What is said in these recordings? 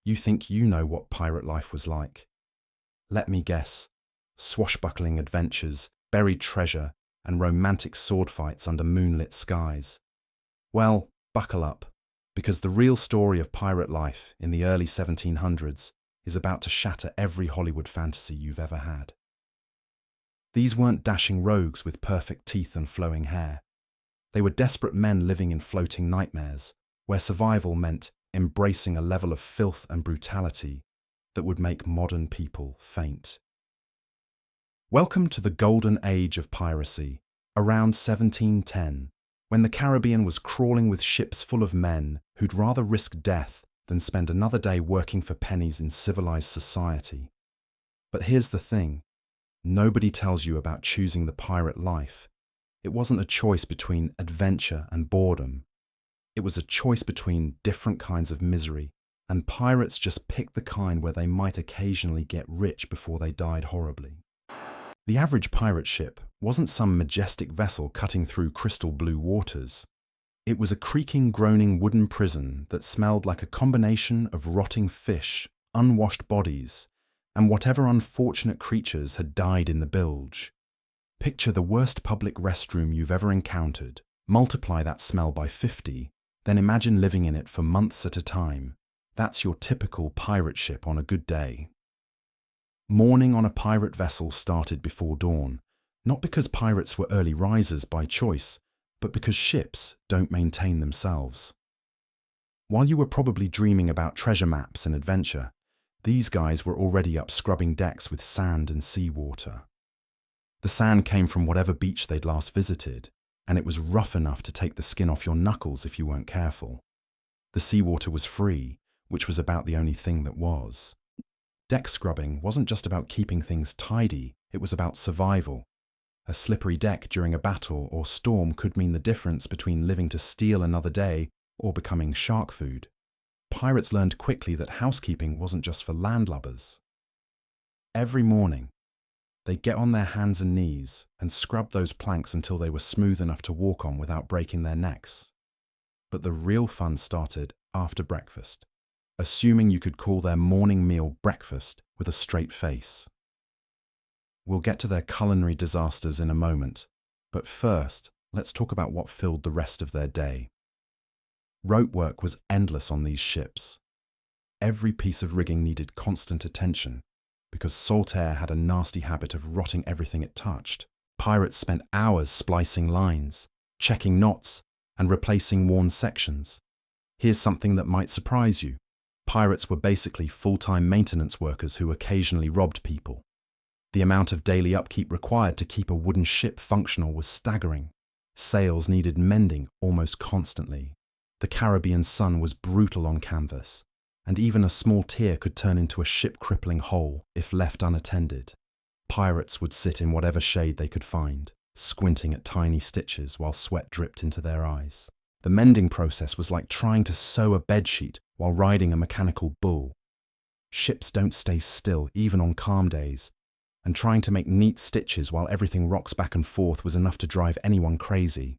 You think you know what pirate life was like. Let me guess. Swashbuckling adventures, buried treasure, and romantic sword fights under moonlit skies. Well, buckle up, because the real story of pirate life in the early 1700s is about to shatter every Hollywood fantasy you've ever had. These weren't dashing rogues with perfect teeth and flowing hair. They were desperate men living in floating nightmares, where survival meant embracing a level of filth and brutality that would make modern people faint. Welcome to the golden age of piracy, around 1710, when the Caribbean was crawling with ships full of men who'd rather risk death than spend another day working for pennies in civilized society. But here's the thing. Nobody tells you about choosing the pirate life. It wasn't a choice between adventure and boredom. It was a choice between different kinds of misery, and pirates just picked the kind where they might occasionally get rich before they died horribly. The average pirate ship wasn't some majestic vessel cutting through crystal blue waters. It was a creaking, groaning wooden prison that smelled like a combination of rotting fish, unwashed bodies, and whatever unfortunate creatures had died in the bilge. Picture the worst public restroom you've ever encountered, multiply that smell by 50, then imagine living in it for months at a time. That's your typical pirate ship on a good day. Morning on a pirate vessel started before dawn, not because pirates were early risers by choice, but because ships don't maintain themselves. While you were probably dreaming about treasure maps and adventure, these guys were already up scrubbing decks with sand and seawater. The sand came from whatever beach they'd last visited, and it was rough enough to take the skin off your knuckles if you weren't careful. The seawater was free, which was about the only thing that was. Deck scrubbing wasn't just about keeping things tidy, it was about survival. A slippery deck during a battle or storm could mean the difference between living to steal another day or becoming shark food. Pirates learned quickly that housekeeping wasn't just for landlubbers. Every morning, they'd get on their hands and knees and scrub those planks until they were smooth enough to walk on without breaking their necks. But the real fun started after breakfast, assuming you could call their morning meal breakfast with a straight face. We'll get to their culinary disasters in a moment, but first, let's talk about what filled the rest of their day. Rope work was endless on these ships. Every piece of rigging needed constant attention, because salt air had a nasty habit of rotting everything it touched. Pirates spent hours splicing lines, checking knots, and replacing worn sections. Here's something that might surprise you. Pirates were basically full-time maintenance workers who occasionally robbed people. The amount of daily upkeep required to keep a wooden ship functional was staggering. Sails needed mending almost constantly. The Caribbean sun was brutal on canvas, and even a small tear could turn into a ship-crippling hole if left unattended. Pirates would sit in whatever shade they could find, squinting at tiny stitches while sweat dripped into their eyes. The mending process was like trying to sew a bedsheet while riding a mechanical bull. Ships don't stay still, even on calm days, and trying to make neat stitches while everything rocks back and forth was enough to drive anyone crazy.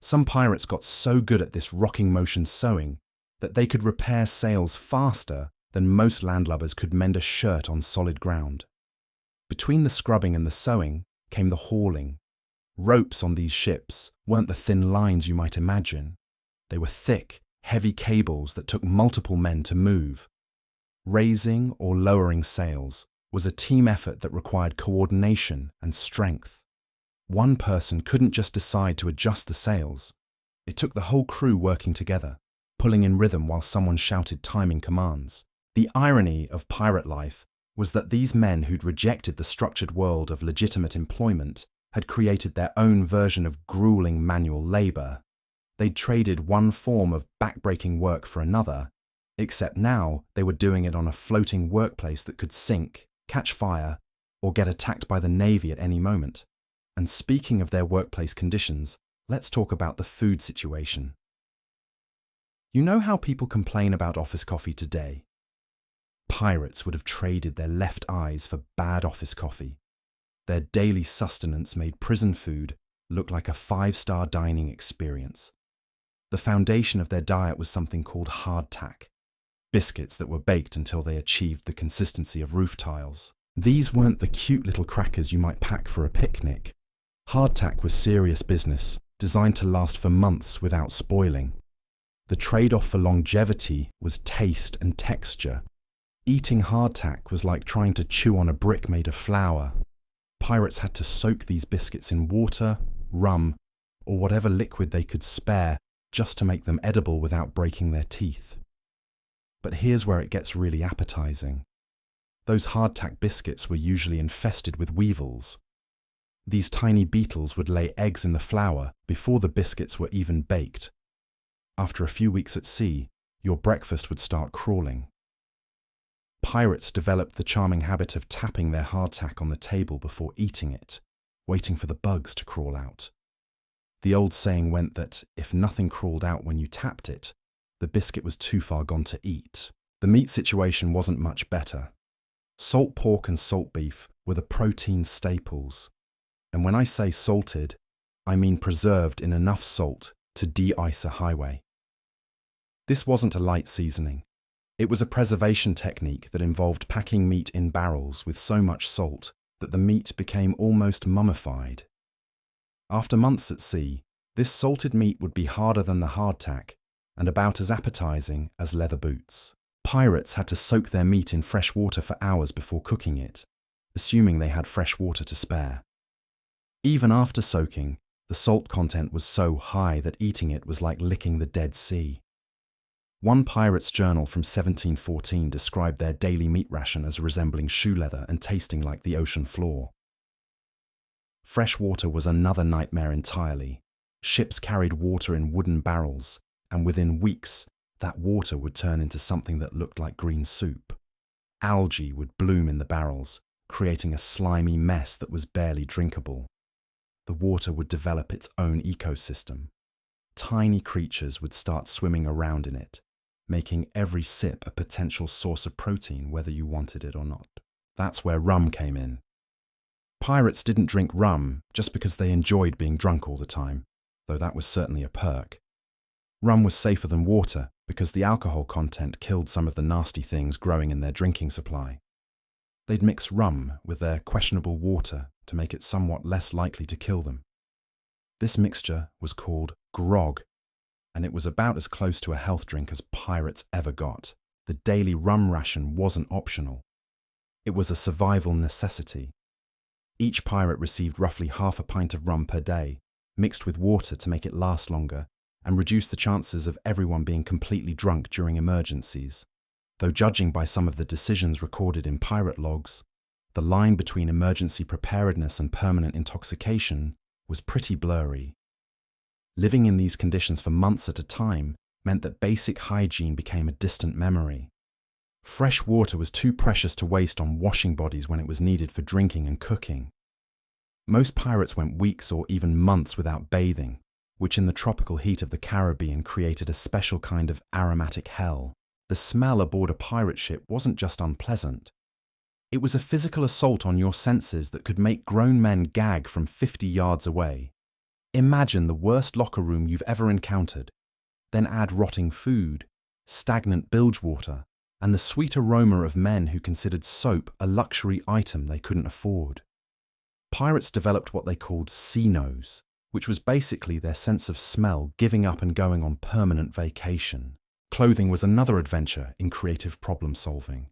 Some pirates got so good at this rocking motion sewing that they could repair sails faster than most landlubbers could mend a shirt on solid ground. Between the scrubbing and the sewing came the hauling. Ropes on these ships weren't the thin lines you might imagine. They were thick, heavy cables that took multiple men to move. Raising or lowering sails was a team effort that required coordination and strength. One person couldn't just decide to adjust the sails. It took the whole crew working together, pulling in rhythm while someone shouted timing commands. The irony of pirate life was that these men who'd rejected the structured world of legitimate employment had created their own version of grueling manual labor. They'd traded one form of backbreaking work for another, except now they were doing it on a floating workplace that could sink, catch fire, or get attacked by the Navy at any moment. And speaking of their workplace conditions, let's talk about the food situation. You know how people complain about office coffee today? Pirates would have traded their left eyes for bad office coffee. Their daily sustenance made prison food look like a 5-star dining experience. The foundation of their diet was something called hardtack. biscuits that were baked until they achieved the consistency of roof tiles. These weren't the cute little crackers you might pack for a picnic. Hardtack was serious business, designed to last for months without spoiling. The trade-off for longevity was taste and texture. Eating hardtack was like trying to chew on a brick made of flour. Pirates had to soak these biscuits in water, rum, or whatever liquid they could spare just to make them edible without breaking their teeth. But here's where it gets really appetizing. Those hardtack biscuits were usually infested with weevils. These tiny beetles would lay eggs in the flour before the biscuits were even baked. After a few weeks at sea, your breakfast would start crawling. Pirates developed the charming habit of tapping their hardtack on the table before eating it, waiting for the bugs to crawl out. The old saying went that if nothing crawled out when you tapped it, the biscuit was too far gone to eat. The meat situation wasn't much better. Salt pork and salt beef were the protein staples. And when I say salted, I mean preserved in enough salt to de-ice a highway. This wasn't a light seasoning. It was a preservation technique that involved packing meat in barrels with so much salt that the meat became almost mummified. After months at sea, this salted meat would be harder than the hardtack and about as appetizing as leather boots. Pirates had to soak their meat in fresh water for hours before cooking it, assuming they had fresh water to spare. Even after soaking, the salt content was so high that eating it was like licking the Dead Sea. One pirate's journal from 1714 described their daily meat ration as resembling shoe leather and tasting like the ocean floor. Fresh water was another nightmare entirely. Ships carried water in wooden barrels, and within weeks, that water would turn into something that looked like green soup. Algae would bloom in the barrels, creating a slimy mess that was barely drinkable. The water would develop its own ecosystem. Tiny creatures would start swimming around in it, making every sip a potential source of protein whether you wanted it or not. That's where rum came in. Pirates didn't drink rum just because they enjoyed being drunk all the time, though that was certainly a perk. Rum was safer than water because the alcohol content killed some of the nasty things growing in their drinking supply. They'd mix rum with their questionable water to make it somewhat less likely to kill them. This mixture was called grog, and it was about as close to a health drink as pirates ever got. The daily rum ration wasn't optional. It was a survival necessity. Each pirate received roughly half a pint of rum per day, mixed with water to make it last longer and reduce the chances of everyone being completely drunk during emergencies. Though judging by some of the decisions recorded in pirate logs, the line between emergency preparedness and permanent intoxication was pretty blurry. Living in these conditions for months at a time meant that basic hygiene became a distant memory. Fresh water was too precious to waste on washing bodies when it was needed for drinking and cooking. Most pirates went weeks or even months without bathing, which in the tropical heat of the Caribbean created a special kind of aromatic hell. The smell aboard a pirate ship wasn't just unpleasant. It was a physical assault on your senses that could make grown men gag from 50 yards away. Imagine the worst locker room you've ever encountered, then add rotting food, stagnant bilge water, and the sweet aroma of men who considered soap a luxury item they couldn't afford. Pirates developed what they called sea nose, which was basically their sense of smell giving up and going on permanent vacation. Clothing was another adventure in creative problem solving.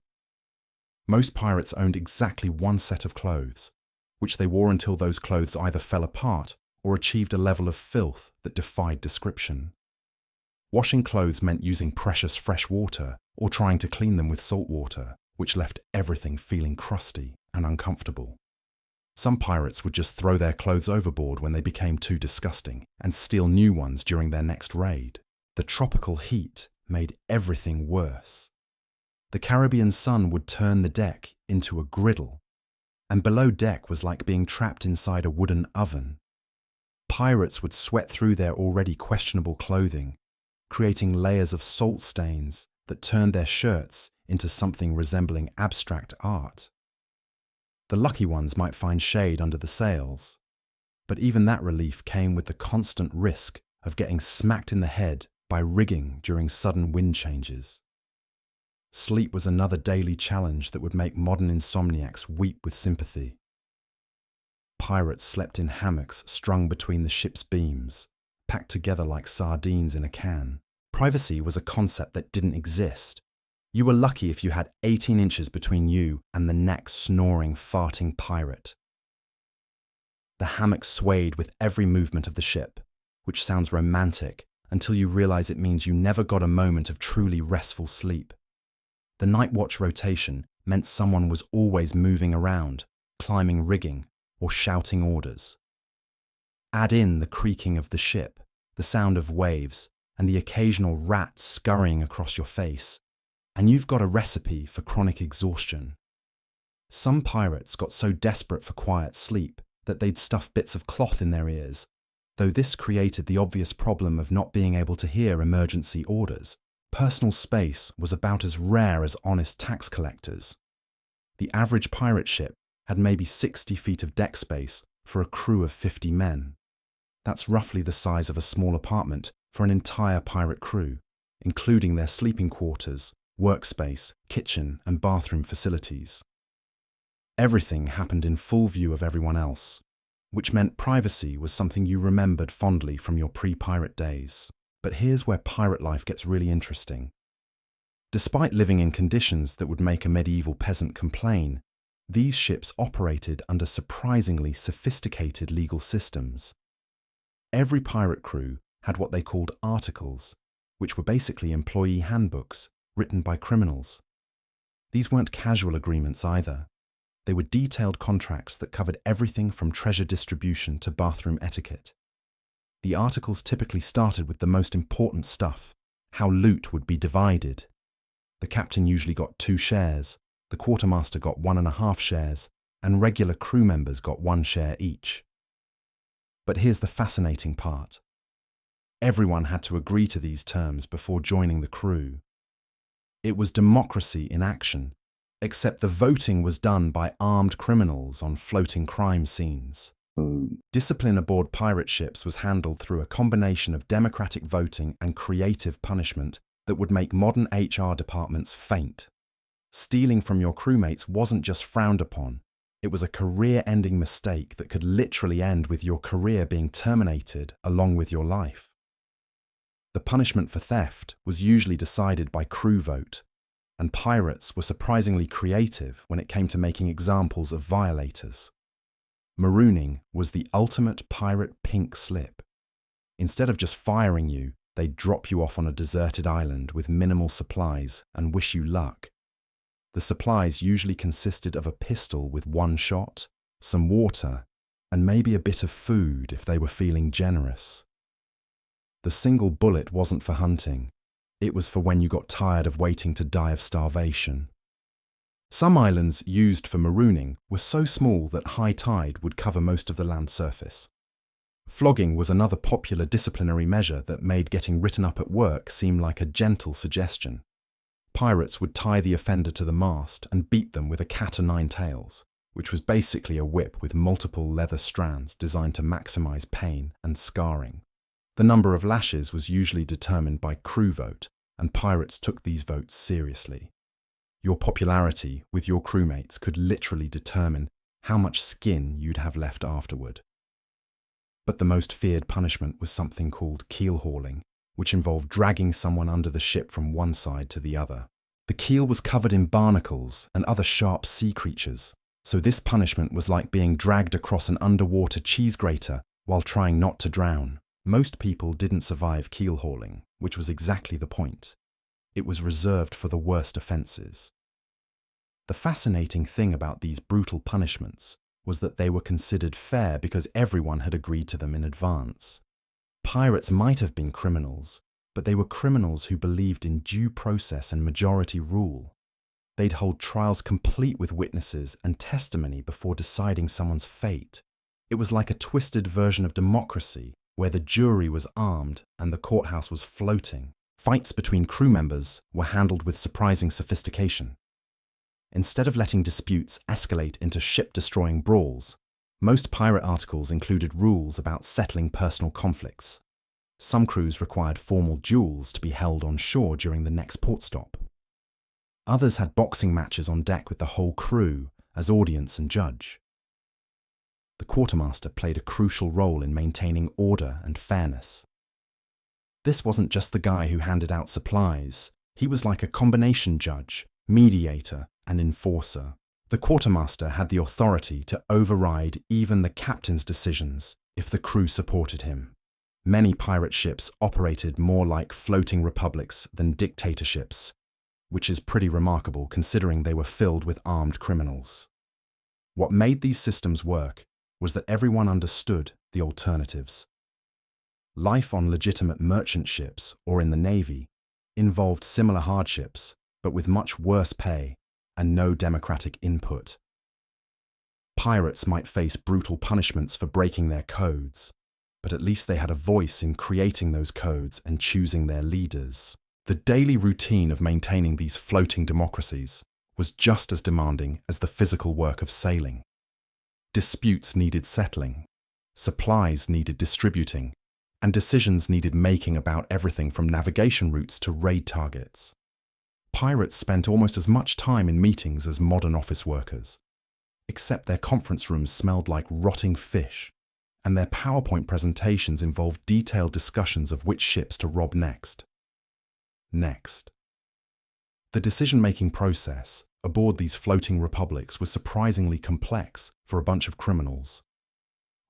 Most pirates owned exactly one set of clothes, which they wore until those clothes either fell apart or achieved a level of filth that defied description. Washing clothes meant using precious fresh water or trying to clean them with salt water, which left everything feeling crusty and uncomfortable. Some pirates would just throw their clothes overboard when they became too disgusting and steal new ones during their next raid. The tropical heat made everything worse. The Caribbean sun would turn the deck into a griddle, and below deck was like being trapped inside a wooden oven. Pirates would sweat through their already questionable clothing, creating layers of salt stains that turned their shirts into something resembling abstract art. The lucky ones might find shade under the sails, but even that relief came with the constant risk of getting smacked in the head by rigging during sudden wind changes. Sleep was another daily challenge that would make modern insomniacs weep with sympathy. Pirates slept in hammocks strung between the ship's beams, packed together like sardines in a can. Privacy was a concept that didn't exist. You were lucky if you had 18 inches between you and the next snoring, farting pirate. The hammock swayed with every movement of the ship, which sounds romantic until you realize it means you never got a moment of truly restful sleep. The night watch rotation meant someone was always moving around, climbing rigging, or shouting orders. Add in the creaking of the ship, the sound of waves, and the occasional rat scurrying across your face, and you've got a recipe for chronic exhaustion. Some pirates got so desperate for quiet sleep that they'd stuff bits of cloth in their ears, though this created the obvious problem of not being able to hear emergency orders. Personal space was about as rare as honest tax collectors. The average pirate ship had maybe 60 feet of deck space for a crew of 50 men. That's roughly the size of a small apartment for an entire pirate crew, including their sleeping quarters, workspace, kitchen, and bathroom facilities. Everything happened in full view of everyone else, which meant privacy was something you remembered fondly from your pre-pirate days. But here's where pirate life gets really interesting. Despite living in conditions that would make a medieval peasant complain, these ships operated under surprisingly sophisticated legal systems. Every pirate crew had what they called articles, which were basically employee handbooks written by criminals. These weren't casual agreements either. They were detailed contracts that covered everything from treasure distribution to bathroom etiquette. The articles typically started with the most important stuff, how loot would be divided. The captain usually got 2 shares, the quartermaster got 1.5 shares, and regular crew members got 1 share each. But here's the fascinating part. Everyone had to agree to these terms before joining the crew. It was democracy in action, except the voting was done by armed criminals on floating crime scenes. Discipline aboard pirate ships was handled through a combination of democratic voting and creative punishment that would make modern HR departments faint. Stealing from your crewmates wasn't just frowned upon, it was a career-ending mistake that could literally end with your career being terminated along with your life. The punishment for theft was usually decided by crew vote, and pirates were surprisingly creative when it came to making examples of violators. Marooning was the ultimate pirate pink slip. Instead of just firing you, they'd drop you off on a deserted island with minimal supplies and wish you luck. The supplies usually consisted of a pistol with 1 shot, some water, and maybe a bit of food if they were feeling generous. The single bullet wasn't for hunting. It was for when you got tired of waiting to die of starvation. Some islands used for marooning were so small that high tide would cover most of the land surface. Flogging was another popular disciplinary measure that made getting written up at work seem like a gentle suggestion. Pirates would tie the offender to the mast and beat them with a cat o' nine tails, which was basically a whip with multiple leather strands designed to maximize pain and scarring. The number of lashes was usually determined by crew vote, and pirates took these votes seriously. Your popularity with your crewmates could literally determine how much skin you'd have left afterward. But the most feared punishment was something called keel hauling, which involved dragging someone under the ship from one side to the other. The keel was covered in barnacles and other sharp sea creatures, so this punishment was like being dragged across an underwater cheese grater while trying not to drown. Most people didn't survive keel hauling, which was exactly the point. It was reserved for the worst offences. The fascinating thing about these brutal punishments was that they were considered fair because everyone had agreed to them in advance. Pirates might have been criminals, but they were criminals who believed in due process and majority rule. They'd hold trials complete with witnesses and testimony before deciding someone's fate. It was like a twisted version of democracy, where the jury was armed and the courthouse was floating. Fights between crew members were handled with surprising sophistication. Instead of letting disputes escalate into ship-destroying brawls, most pirate articles included rules about settling personal conflicts. Some crews required formal duels to be held on shore during the next port stop. Others had boxing matches on deck with the whole crew as audience and judge. The quartermaster played a crucial role in maintaining order and fairness. This wasn't just the guy who handed out supplies. He was like a combination judge, mediator, and enforcer. The quartermaster had the authority to override even the captain's decisions if the crew supported him. Many pirate ships operated more like floating republics than dictatorships, which is pretty remarkable considering they were filled with armed criminals. What made these systems work was that everyone understood the alternatives. Life on legitimate merchant ships or in the Navy involved similar hardships, but with much worse pay and no democratic input. Pirates might face brutal punishments for breaking their codes, but at least they had a voice in creating those codes and choosing their leaders. The daily routine of maintaining these floating democracies was just as demanding as the physical work of sailing. Disputes needed settling, supplies needed distributing, and decisions needed making about everything from navigation routes to raid targets. Pirates spent almost as much time in meetings as modern office workers, except their conference rooms smelled like rotting fish, and their PowerPoint presentations involved detailed discussions of which ships to rob next. The decision-making process aboard these floating republics was surprisingly complex for a bunch of criminals.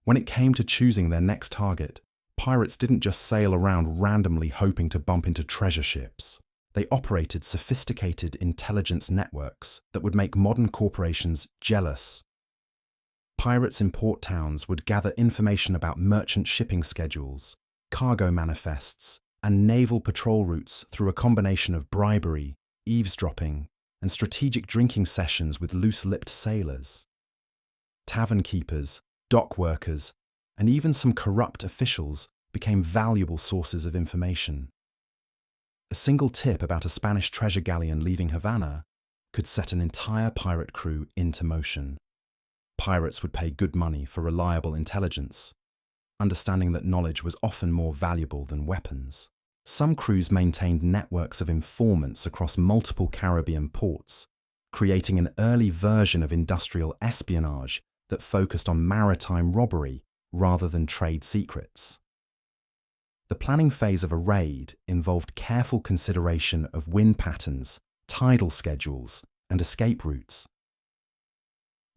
When it came to choosing their next target, pirates didn't just sail around randomly hoping to bump into treasure ships. They operated sophisticated intelligence networks that would make modern corporations jealous. Pirates in port towns would gather information about merchant shipping schedules, cargo manifests, and naval patrol routes through a combination of bribery, eavesdropping, and strategic drinking sessions with loose-lipped sailors. Tavern keepers, dock workers, and even some corrupt officials became valuable sources of information. A single tip about a Spanish treasure galleon leaving Havana could set an entire pirate crew into motion. Pirates would pay good money for reliable intelligence, understanding that knowledge was often more valuable than weapons. Some crews maintained networks of informants across multiple Caribbean ports, creating an early version of industrial espionage that focused on maritime robbery rather than trade secrets. The planning phase of a raid involved careful consideration of wind patterns, tidal schedules, and escape routes.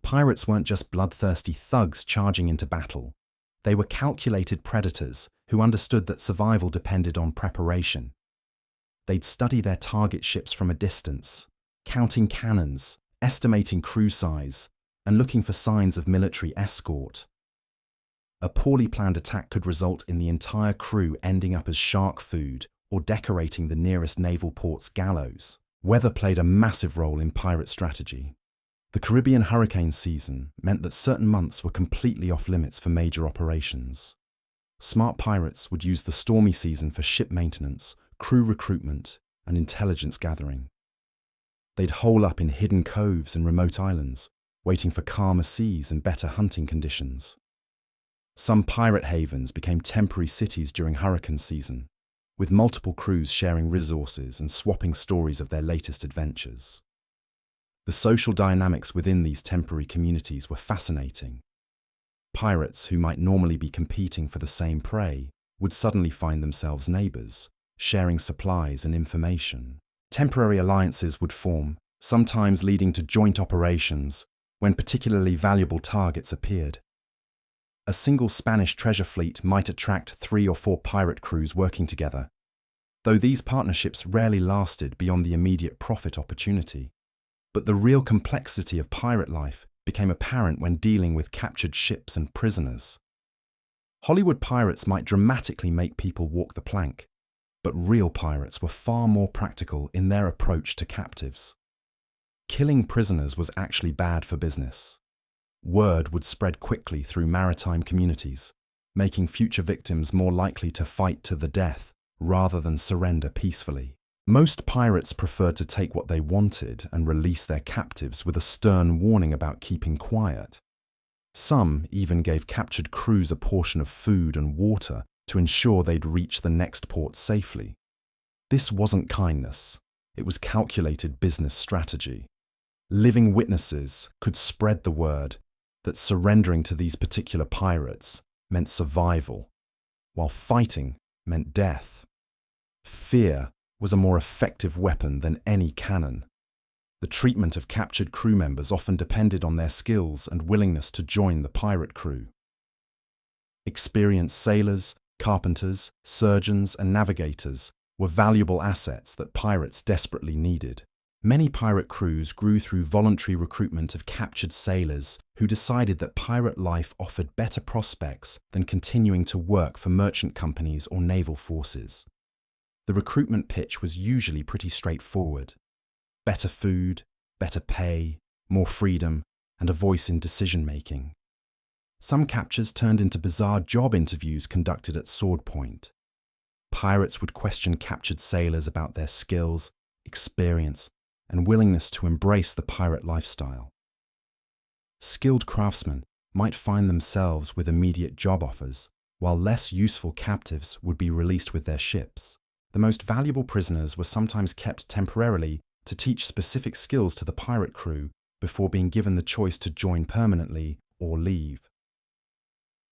Pirates weren't just bloodthirsty thugs charging into battle. They were calculated predators who understood that survival depended on preparation. They'd study their target ships from a distance, counting cannons, estimating crew size, and looking for signs of military escort. A poorly planned attack could result in the entire crew ending up as shark food or decorating the nearest naval port's gallows. Weather played a massive role in pirate strategy. The Caribbean hurricane season meant that certain months were completely off limits for major operations. Smart pirates would use the stormy season for ship maintenance, crew recruitment, and intelligence gathering. They'd hole up in hidden coves and remote islands, waiting for calmer seas and better hunting conditions. Some pirate havens became temporary cities during hurricane season, with multiple crews sharing resources and swapping stories of their latest adventures. The social dynamics within these temporary communities were fascinating. Pirates who might normally be competing for the same prey would suddenly find themselves neighbours, sharing supplies and information. Temporary alliances would form, sometimes leading to joint operations when particularly valuable targets appeared. A single Spanish treasure fleet might attract 3 or 4 pirate crews working together, though these partnerships rarely lasted beyond the immediate profit opportunity. But the real complexity of pirate life became apparent when dealing with captured ships and prisoners. Hollywood pirates might dramatically make people walk the plank, but real pirates were far more practical in their approach to captives. Killing prisoners was actually bad for business. Word would spread quickly through maritime communities, making future victims more likely to fight to the death rather than surrender peacefully. Most pirates preferred to take what they wanted and release their captives with a stern warning about keeping quiet. Some even gave captured crews a portion of food and water to ensure they'd reach the next port safely. This wasn't kindness. It was calculated business strategy. Living witnesses could spread the word that surrendering to these particular pirates meant survival, while fighting meant death. Fear was a more effective weapon than any cannon. The treatment of captured crew members often depended on their skills and willingness to join the pirate crew. Experienced sailors, carpenters, surgeons, and navigators were valuable assets that pirates desperately needed. Many pirate crews grew through voluntary recruitment of captured sailors who decided that pirate life offered better prospects than continuing to work for merchant companies or naval forces. The recruitment pitch was usually pretty straightforward. Better food, better pay, more freedom, and a voice in decision-making. Some captures turned into bizarre job interviews conducted at sword point. Pirates would question captured sailors about their skills, experience, and willingness to embrace the pirate lifestyle. Skilled craftsmen might find themselves with immediate job offers, while less useful captives would be released with their ships. The most valuable prisoners were sometimes kept temporarily to teach specific skills to the pirate crew before being given the choice to join permanently or leave.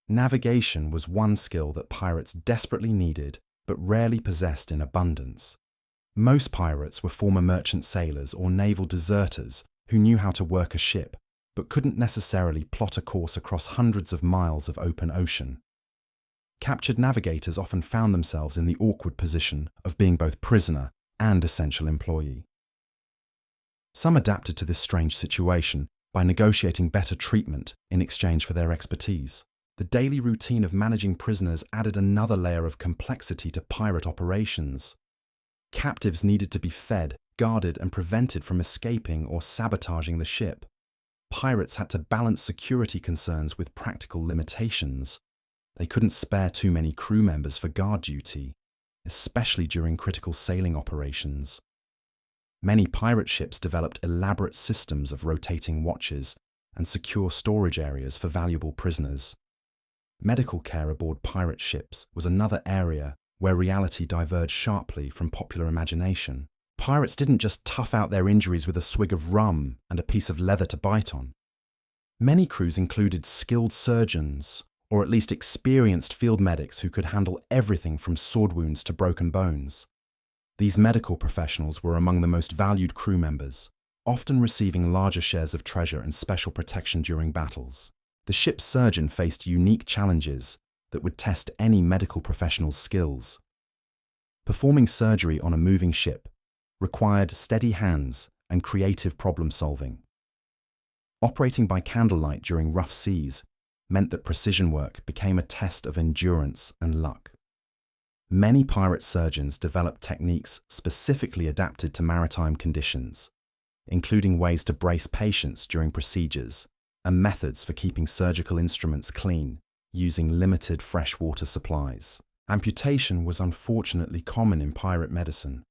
Navigation was one skill that pirates desperately needed but rarely possessed in abundance. Most pirates were former merchant sailors or naval deserters who knew how to work a ship but couldn't necessarily plot a course across hundreds of miles of open ocean. Captured navigators often found themselves in the awkward position of being both prisoner and essential employee. Some adapted to this strange situation by negotiating better treatment in exchange for their expertise. The daily routine of managing prisoners added another layer of complexity to pirate operations. Captives needed to be fed, guarded, and prevented from escaping or sabotaging the ship. Pirates had to balance security concerns with practical limitations. They couldn't spare too many crew members for guard duty, especially during critical sailing operations. Many pirate ships developed elaborate systems of rotating watches and secure storage areas for valuable prisoners. Medical care aboard pirate ships was another area where reality diverged sharply from popular imagination. Pirates didn't just tough out their injuries with a swig of rum and a piece of leather to bite on. Many crews included skilled surgeons, or at least experienced field medics who could handle everything from sword wounds to broken bones. These medical professionals were among the most valued crew members, often receiving larger shares of treasure and special protection during battles. The ship's surgeon faced unique challenges that would test any medical professional's skills. Performing surgery on a moving ship required steady hands and creative problem-solving. Operating by candlelight during rough seas meant that precision work became a test of endurance and luck. Many pirate surgeons developed techniques specifically adapted to maritime conditions, including ways to brace patients during procedures and methods for keeping surgical instruments clean using limited freshwater supplies. Amputation was unfortunately common in pirate medicine,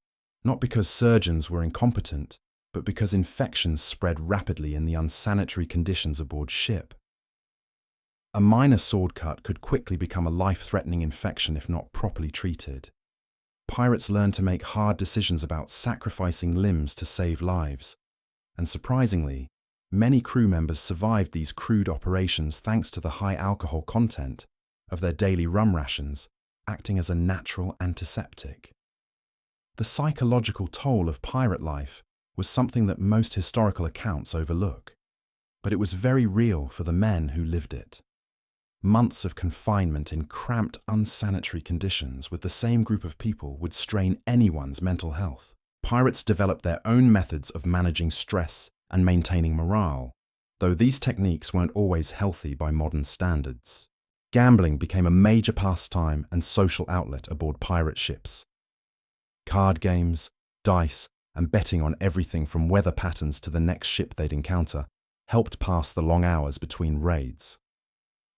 not because surgeons were incompetent, but because infections spread rapidly in the unsanitary conditions aboard ship. A minor sword cut could quickly become a life-threatening infection if not properly treated. Pirates learned to make hard decisions about sacrificing limbs to save lives, and surprisingly, many crew members survived these crude operations thanks to the high alcohol content of their daily rum rations, acting as a natural antiseptic. The psychological toll of pirate life was something that most historical accounts overlook, but it was very real for the men who lived it. Months of confinement in cramped, unsanitary conditions with the same group of people would strain anyone's mental health. Pirates developed their own methods of managing stress and maintaining morale, though these techniques weren't always healthy by modern standards. Gambling became a major pastime and social outlet aboard pirate ships. Card games, dice, and betting on everything from weather patterns to the next ship they'd encounter helped pass the long hours between raids.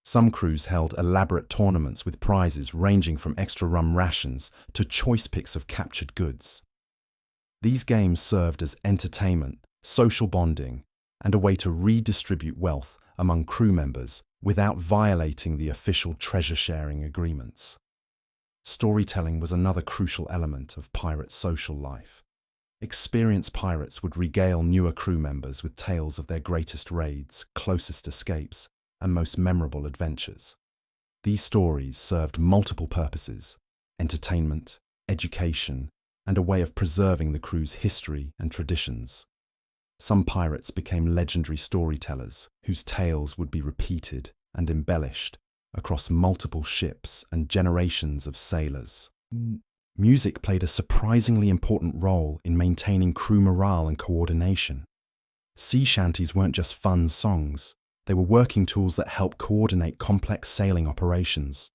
Some crews held elaborate tournaments with prizes ranging from extra rum rations to choice picks of captured goods. These games served as entertainment, social bonding, and a way to redistribute wealth among crew members without violating the official treasure-sharing agreements. Storytelling was another crucial element of pirate social life. Experienced pirates would regale newer crew members with tales of their greatest raids, closest escapes, and most memorable adventures. These stories served multiple purposes: entertainment, education, and a way of preserving the crew's history and traditions. Some pirates became legendary storytellers whose tales would be repeated and embellished across multiple ships and generations of sailors. Music played a surprisingly important role in maintaining crew morale and coordination. Sea shanties weren't just fun songs, they were working tools that helped coordinate complex sailing operations.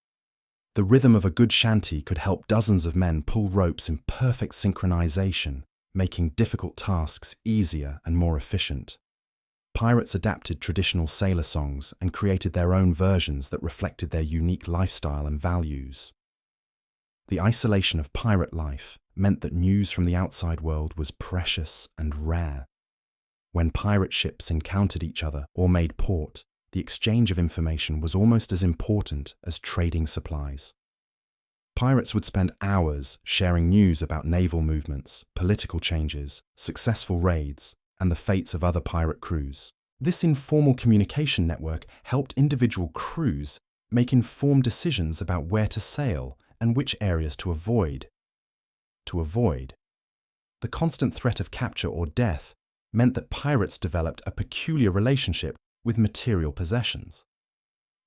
The rhythm of a good shanty could help dozens of men pull ropes in perfect synchronization, making difficult tasks easier and more efficient. Pirates adapted traditional sailor songs and created their own versions that reflected their unique lifestyle and values. The isolation of pirate life meant that news from the outside world was precious and rare. When pirate ships encountered each other or made port, the exchange of information was almost as important as trading supplies. Pirates would spend hours sharing news about naval movements, political changes, successful raids, and the fates of other pirate crews. This informal communication network helped individual crews make informed decisions about where to sail and which areas to avoid. The constant threat of capture or death meant that pirates developed a peculiar relationship with material possessions.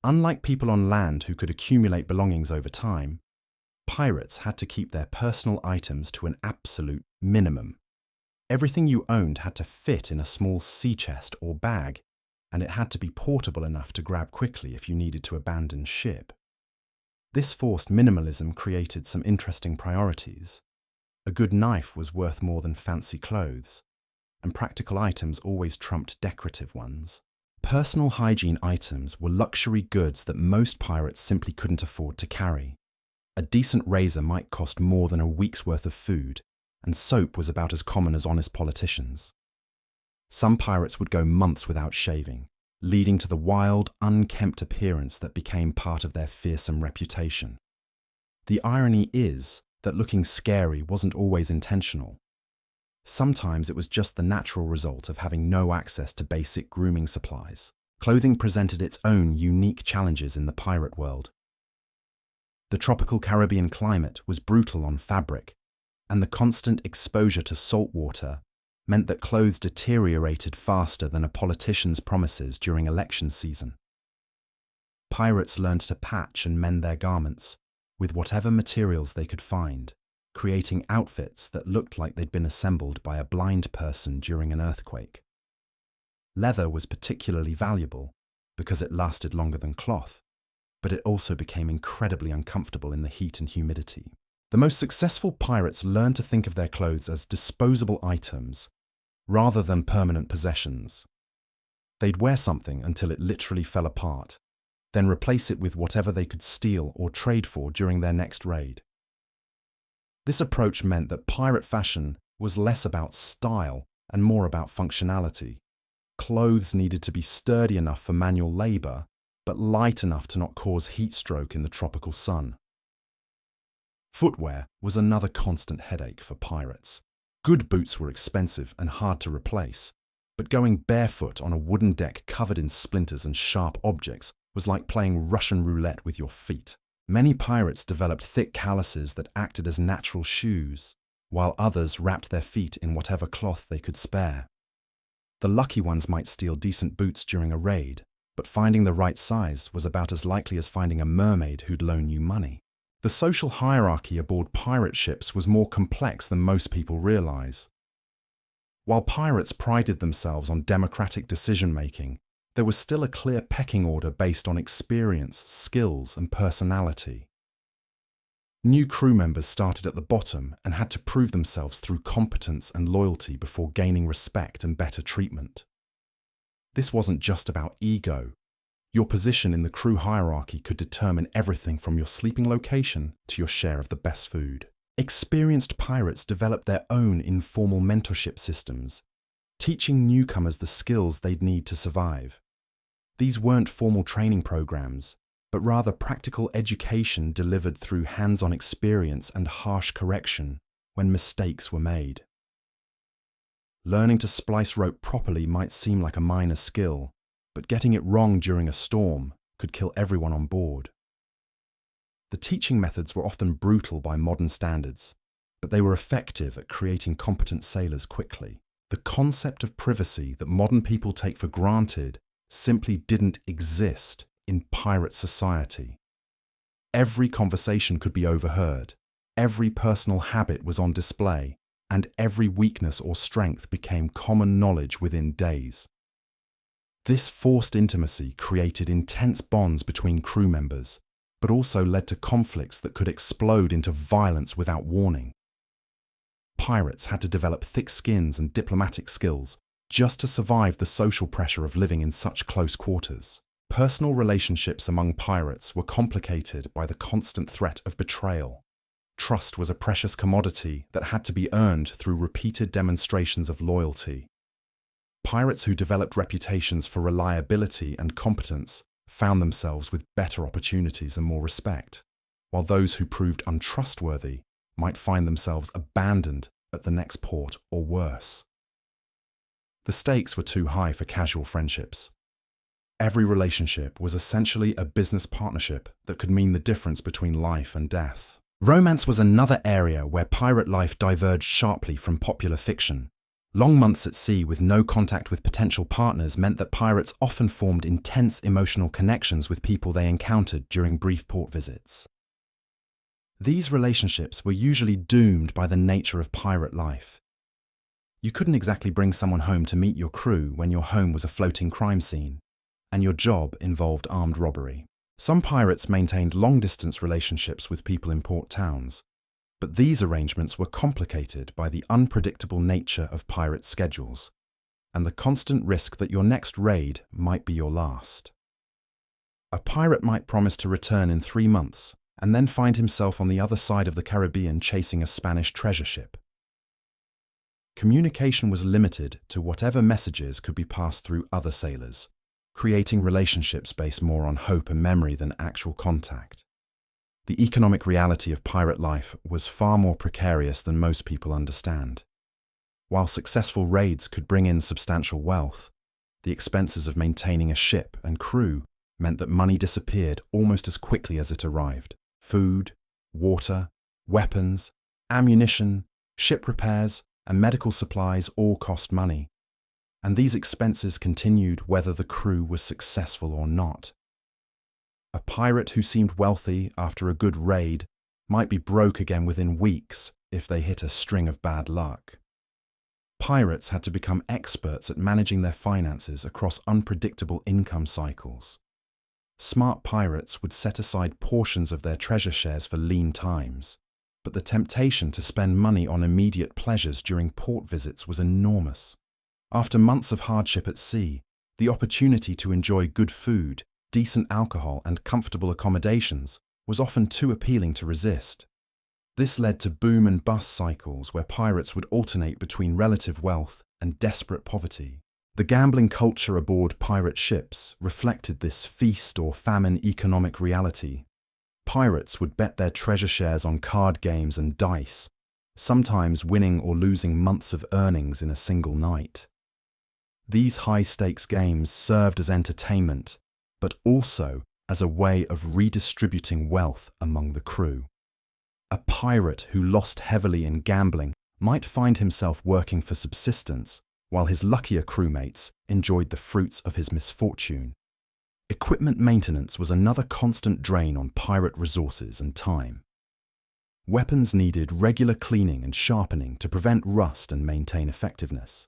Unlike people on land who could accumulate belongings over time, pirates had to keep their personal items to an absolute minimum. Everything you owned had to fit in a small sea chest or bag, and it had to be portable enough to grab quickly if you needed to abandon ship. This forced minimalism created some interesting priorities. A good knife was worth more than fancy clothes, and practical items always trumped decorative ones. Personal hygiene items were luxury goods that most pirates simply couldn't afford to carry. A decent razor might cost more than a week's worth of food, and soap was about as common as honest politicians. Some pirates would go months without shaving, leading to the wild, unkempt appearance that became part of their fearsome reputation. The irony is that looking scary wasn't always intentional. Sometimes it was just the natural result of having no access to basic grooming supplies. Clothing presented its own unique challenges in the pirate world. The tropical Caribbean climate was brutal on fabric, and the constant exposure to salt water meant that clothes deteriorated faster than a politician's promises during election season. Pirates learned to patch and mend their garments with whatever materials they could find, creating outfits that looked like they'd been assembled by a blind person during an earthquake. Leather was particularly valuable because it lasted longer than cloth, but it also became incredibly uncomfortable in the heat and humidity. The most successful pirates learned to think of their clothes as disposable items rather than permanent possessions. They'd wear something until it literally fell apart, then replace it with whatever they could steal or trade for during their next raid. This approach meant that pirate fashion was less about style and more about functionality. Clothes needed to be sturdy enough for manual labor, but light enough to not cause heat stroke in the tropical sun. Footwear was another constant headache for pirates. Good boots were expensive and hard to replace, but going barefoot on a wooden deck covered in splinters and sharp objects was like playing Russian roulette with your feet. Many pirates developed thick calluses that acted as natural shoes, while others wrapped their feet in whatever cloth they could spare. The lucky ones might steal decent boots during a raid, but finding the right size was about as likely as finding a mermaid who'd loan you money. The social hierarchy aboard pirate ships was more complex than most people realize. While pirates prided themselves on democratic decision-making, there was still a clear pecking order based on experience, skills, and personality. New crew members started at the bottom and had to prove themselves through competence and loyalty before gaining respect and better treatment. This wasn't just about ego. Your position in the crew hierarchy could determine everything from your sleeping location to your share of the best food. Experienced pirates developed their own informal mentorship systems, teaching newcomers the skills they'd need to survive. These weren't formal training programs, but rather practical education delivered through hands-on experience and harsh correction when mistakes were made. Learning to splice rope properly might seem like a minor skill, but getting it wrong during a storm could kill everyone on board. The teaching methods were often brutal by modern standards, but they were effective at creating competent sailors quickly. The concept of privacy that modern people take for granted simply didn't exist in pirate society. Every conversation could be overheard, every personal habit was on display, and every weakness or strength became common knowledge within days. This forced intimacy created intense bonds between crew members, but also led to conflicts that could explode into violence without warning. Pirates had to develop thick skins and diplomatic skills just to survive the social pressure of living in such close quarters. Personal relationships among pirates were complicated by the constant threat of betrayal. Trust was a precious commodity that had to be earned through repeated demonstrations of loyalty. Pirates who developed reputations for reliability and competence found themselves with better opportunities and more respect, while those who proved untrustworthy might find themselves abandoned at the next port or worse. The stakes were too high for casual friendships. Every relationship was essentially a business partnership that could mean the difference between life and death. Romance was another area where pirate life diverged sharply from popular fiction. Long months at sea with no contact with potential partners meant that pirates often formed intense emotional connections with people they encountered during brief port visits. These relationships were usually doomed by the nature of pirate life. You couldn't exactly bring someone home to meet your crew when your home was a floating crime scene, and your job involved armed robbery. Some pirates maintained long-distance relationships with people in port towns, but these arrangements were complicated by the unpredictable nature of pirate schedules and the constant risk that your next raid might be your last. A pirate might promise to return in 3 months and then find himself on the other side of the Caribbean chasing a Spanish treasure ship. Communication was limited to whatever messages could be passed through other sailors, creating relationships based more on hope and memory than actual contact. The economic reality of pirate life was far more precarious than most people understand. While successful raids could bring in substantial wealth, the expenses of maintaining a ship and crew meant that money disappeared almost as quickly as it arrived. Food, water, weapons, ammunition, ship repairs, and medical supplies all cost money, and these expenses continued whether the crew was successful or not. A pirate who seemed wealthy after a good raid might be broke again within weeks if they hit a string of bad luck. Pirates had to become experts at managing their finances across unpredictable income cycles. Smart pirates would set aside portions of their treasure shares for lean times, but the temptation to spend money on immediate pleasures during port visits was enormous. After months of hardship at sea, the opportunity to enjoy good food, decent alcohol, and comfortable accommodations was often too appealing to resist. This led to boom and bust cycles where pirates would alternate between relative wealth and desperate poverty. The gambling culture aboard pirate ships reflected this feast or famine economic reality. Pirates would bet their treasure shares on card games and dice, sometimes winning or losing months of earnings in a single night. These high-stakes games served as entertainment, but also as a way of redistributing wealth among the crew. A pirate who lost heavily in gambling might find himself working for subsistence, while his luckier crewmates enjoyed the fruits of his misfortune. Equipment maintenance was another constant drain on pirate resources and time. Weapons needed regular cleaning and sharpening to prevent rust and maintain effectiveness.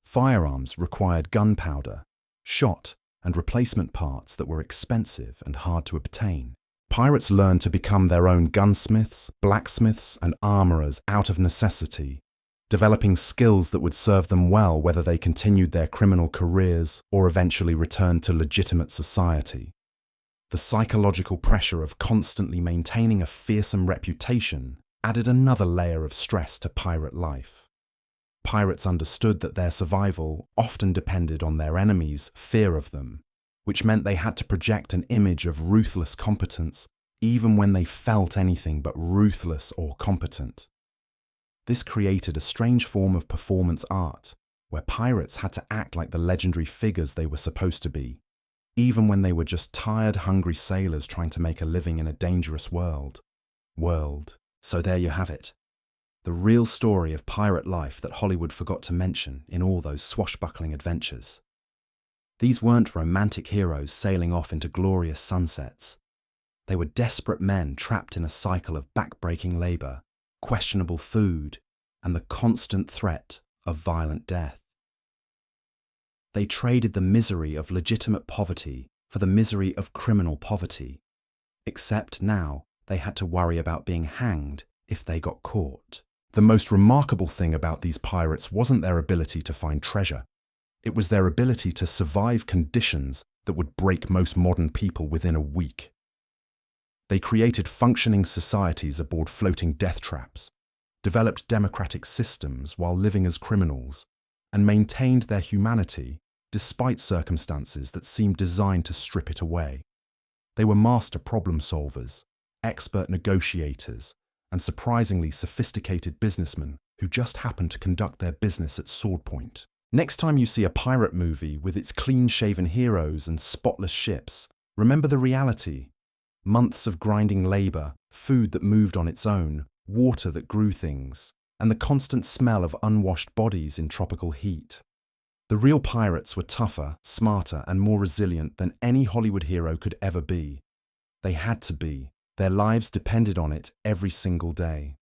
Firearms required gunpowder, shot, and replacement parts that were expensive and hard to obtain. Pirates learned to become their own gunsmiths, blacksmiths, and armorers out of necessity, developing skills that would serve them well whether they continued their criminal careers or eventually returned to legitimate society. The psychological pressure of constantly maintaining a fearsome reputation added another layer of stress to pirate life. Pirates understood that their survival often depended on their enemies' fear of them, which meant they had to project an image of ruthless competence even when they felt anything but ruthless or competent. This created a strange form of performance art, where pirates had to act like the legendary figures they were supposed to be, even when they were just tired, hungry sailors trying to make a living in a dangerous world. So there you have it. The real story of pirate life that Hollywood forgot to mention in all those swashbuckling adventures. These weren't romantic heroes sailing off into glorious sunsets. They were desperate men trapped in a cycle of back-breaking labor, questionable food, and the constant threat of violent death. They traded the misery of legitimate poverty for the misery of criminal poverty, except now they had to worry about being hanged if they got caught. The most remarkable thing about these pirates wasn't their ability to find treasure. It was their ability to survive conditions that would break most modern people within a week. They created functioning societies aboard floating death traps, developed democratic systems while living as criminals, and maintained their humanity despite circumstances that seemed designed to strip it away. They were master problem solvers, expert negotiators, and surprisingly sophisticated businessmen who just happened to conduct their business at sword point. Next time you see a pirate movie with its clean-shaven heroes and spotless ships, remember the reality. Months of grinding labor, food that moved on its own, water that grew things, and the constant smell of unwashed bodies in tropical heat. The real pirates were tougher, smarter, and more resilient than any Hollywood hero could ever be. They had to be. Their lives depended on it every single day.